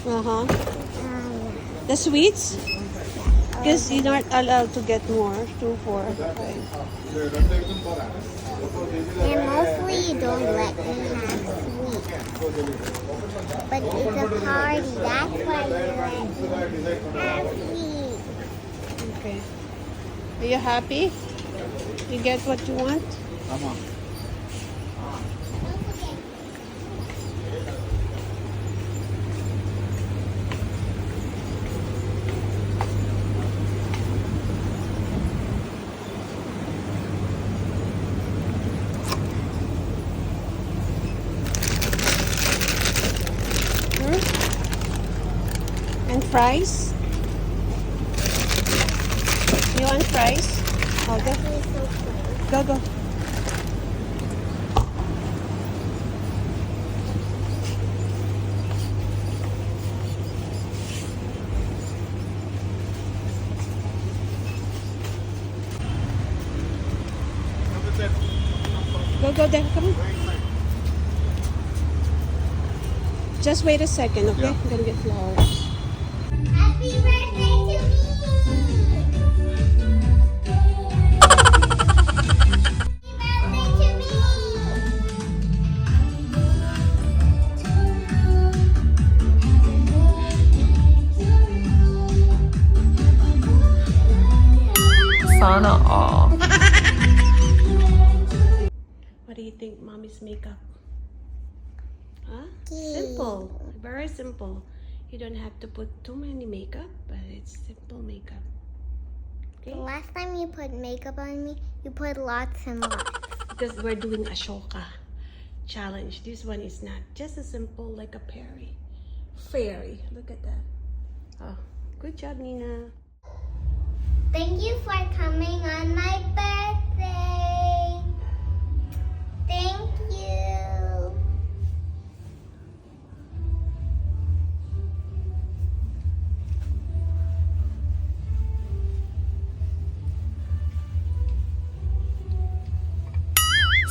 Uh-huh. The sweets? Because you're not allowed to get more. 2, 4, 5. And mostly you don't let me have sweets. But it's a party, that's why you let me have sweets. Okay. Are you happy? You get what you want? And fries? You want fries? Oh, go. Go. Go there, come on. Just wait a second, okay? I'm gonna get flowers. Happy birthday to me! Sana all. What do you think, mommy's makeup? Huh? Simple. Very simple. You don't have to put too many makeup, but it's simple makeup. The Okay? last time you put makeup on me, you put lots and lots. Because we're doing Ashoka challenge. This one is not. Just a simple like a fairy. Look at that. Oh, good job, Nina. Thank you for coming on my birthday. Thank you.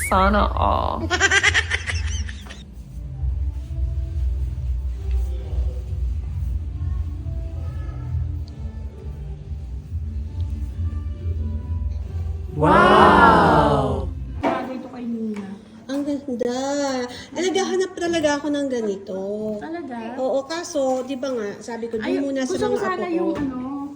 Sana all. Wow! Dito kay Nina. Ang ganda. Naghahanap talaga ako ng ganito. Talaga? Oo, kaso, di ba nga, sabi ko, Ay, doon muna sa gusto ko mga apo sana ko. yung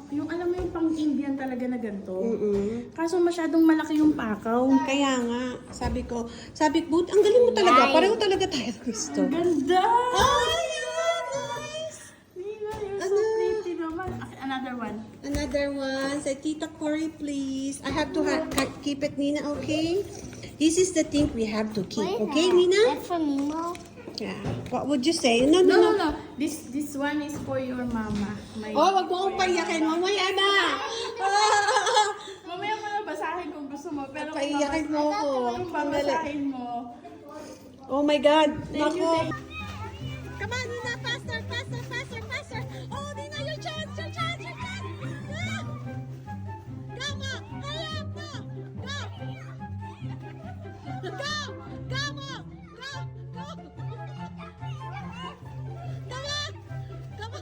yung alam mo yung pang-Indian talaga na ganito. Mm-mm. Kaso masyadong malaki yung pakaw. Kaya nga, sabi ko, ang galing mo talaga. Pareho talaga tayo gusto. Ganda! Ay, nice! Nina, you're Ano? so pretty naman. Okay, another one. Another one. Say, Tita Cory, please. I have to keep it, Nina, okay? This is the thing we have to keep. Okay, Nina? That's for Nemo. Yeah. What would you say? No. No. This one is for your mama. Oh, wag mo akong paiyakin. Mamaya na. Mamaya mo na basahin kung gusto mo. Pero kung Paiyakin mo ako. kung babasahin mo. Oh my God. Thank you, Nako. thank you. Come on, Nina. Faster. Oh, Nina, your chance. Ah! Come on. Hurry up. Go. Come on. Go. Come on. Go.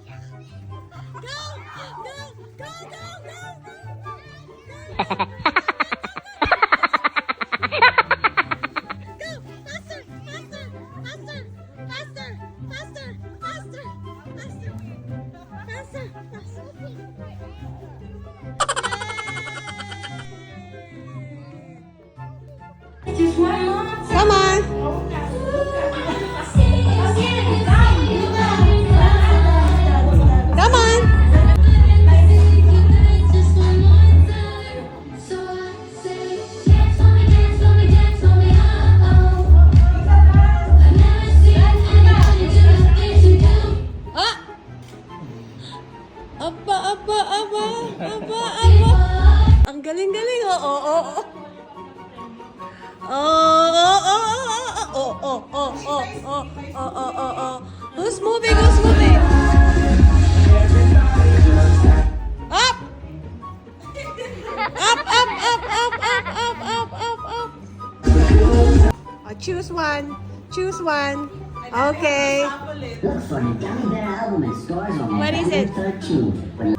Faster. Come on. Come on. Ah! Aba. Ang galing. Oh. Who's moving? Up! Up. Oh, choose one. Okay. Look for the Gummy Bear album in stores on What is it? November 13th.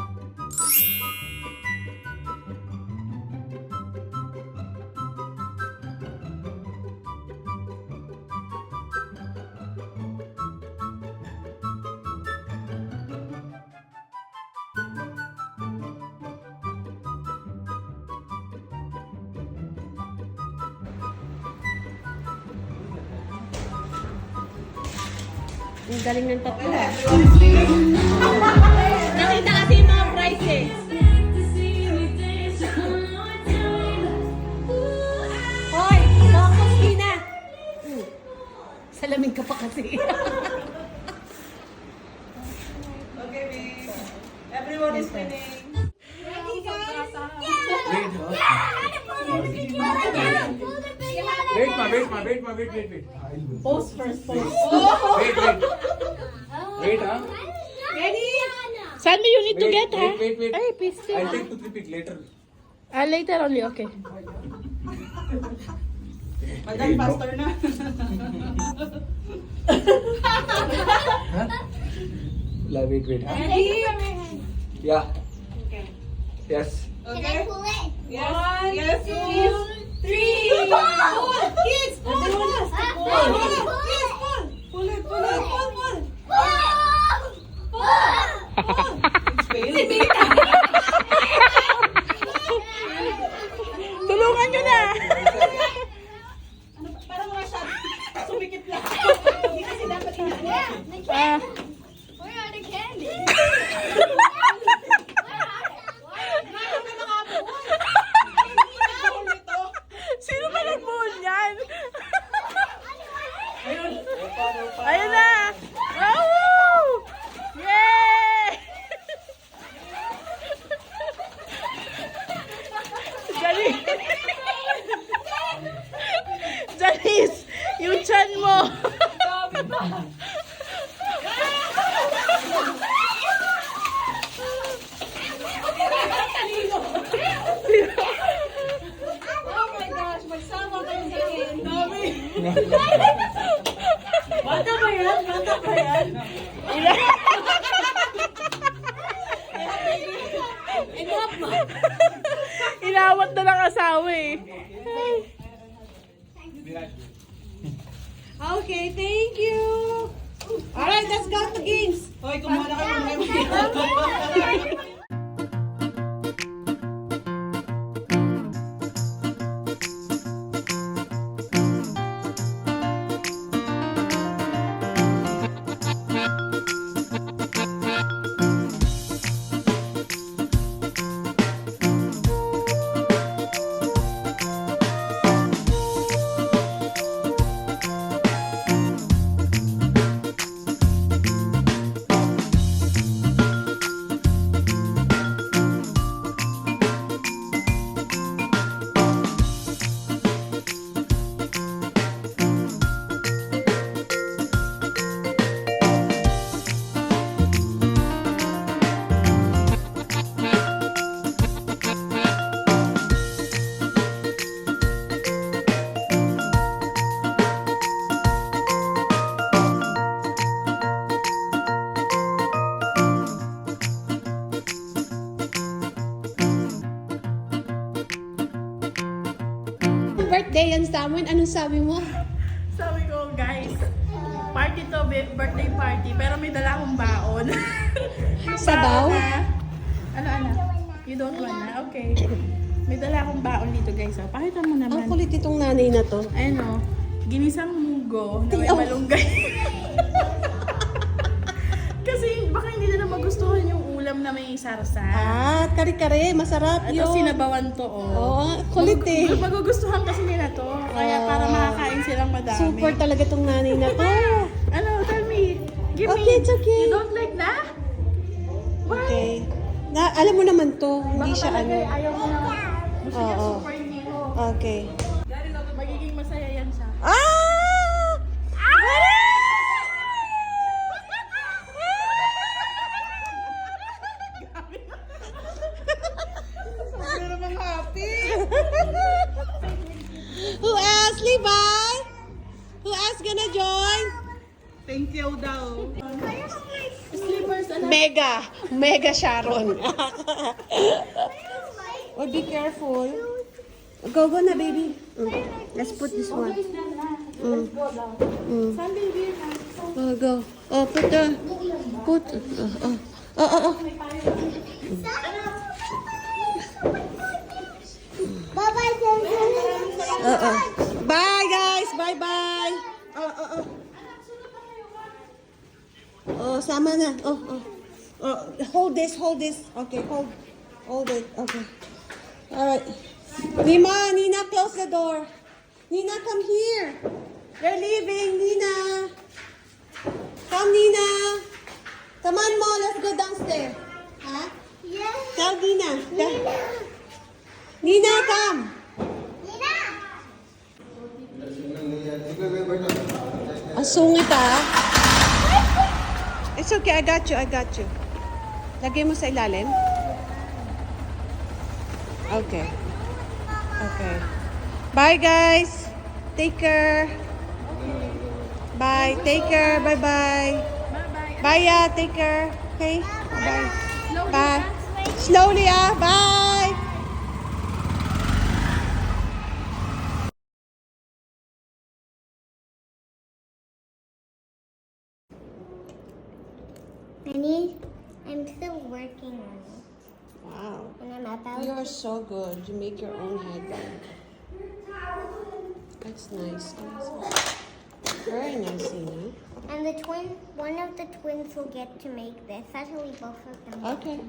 Ang galing ng tatlo ah. Nakita kasi yung mga prices. Hoy! Focus, Tina! Salamin ka pa kasi. Okay, babe. Everyone is winning. Wait. Post first, post. Wait, huh? Saan mo you need to get, ha? Wait. Ay, pasty. I'll take 2-3 pics later. Later only, okay. Madam, pastor na. Wait, huh? Yeah. Okay. Yes. Can I pull it? Yes. Yes. 2, 3. Pull. Kids, pull. Everyone has to pull. Kids, pull. Pull it. Pull. It's failing. Tulungan nyo na! Ano, parang Russia. Sumikip lang. Hindi kasi dapat inaano. Ah, Where are the candies? sino ba nagbuhol yan? Ayun na! Oh! Yay! Janice! Janice! Yung chan mo! Oh my gosh, magsama kayo sa akin. Dami. Bata ba yan? Enough na. Inawat na ng asawa eh. Okay, thank you. Alright, let's go to games. Hoy, kumuha na kayo ng memory. Birthday yan sa amin. Anong sabi mo? Sabi ko, guys, party to, birthday party, pero may dala akong baon. Sabaw? Ano? You don't wanna? Okay. May dala akong baon dito, guys. Oh. Pakita mo naman. Ang kulit itong nanay na to. Ayun o, ginisang munggo na may Oh. malunggay. Kasi baka hindi nila magustuhan yung ulam na may sarsa. Ah, kare-kare. Masarap Ito yun. sinabawan to, oh. Oo, kulit eh. Magugustuhan kasi nila to. Kaya para makakain silang madami. Super talaga tong nanay na to. Ano, tell me. Give Okay, me. it's okay. You don't like that? Why? Okay. Alam mo naman to. Hindi Baka siya talaga ano. ayaw mo na. Gusto niya Oo. superhero. Okay. Magiging masaya yan siya. Ah! Pero mga happy. Who else, Levi? Who else gonna join? Thank you daw. Slippers, anak. Mega Sharon. Oh, be careful. Go na, baby. Let's put this one. Saan, baby? Oh, go. Oh, put. Oh. Bye-bye, Bye, guys. Bye. Oh, sama na. Oh. Hold this. Okay, hold it. Okay. All right. Nina, close the door. Nina, come here. They're leaving, Nina. Come, Nina. Come on, Mo. Let's go downstairs. Huh? Yes. Tell Nina. Nina, come. Nina. Ang sungit ah. It's okay, I got you. Lagay mo sa ilalim. Okay. Bye guys. Take care. Bye. Take care. Bye. Bye-bye. Bye ya. Take care. Okay. Bye. Bye. Slowly ah. Bye. I'm still working on it. Wow. And I'm about You're so good. You make your own headband. That's nice. Very nice, Nina. And one of the twins will get to make this. Actually, both of them. Okay.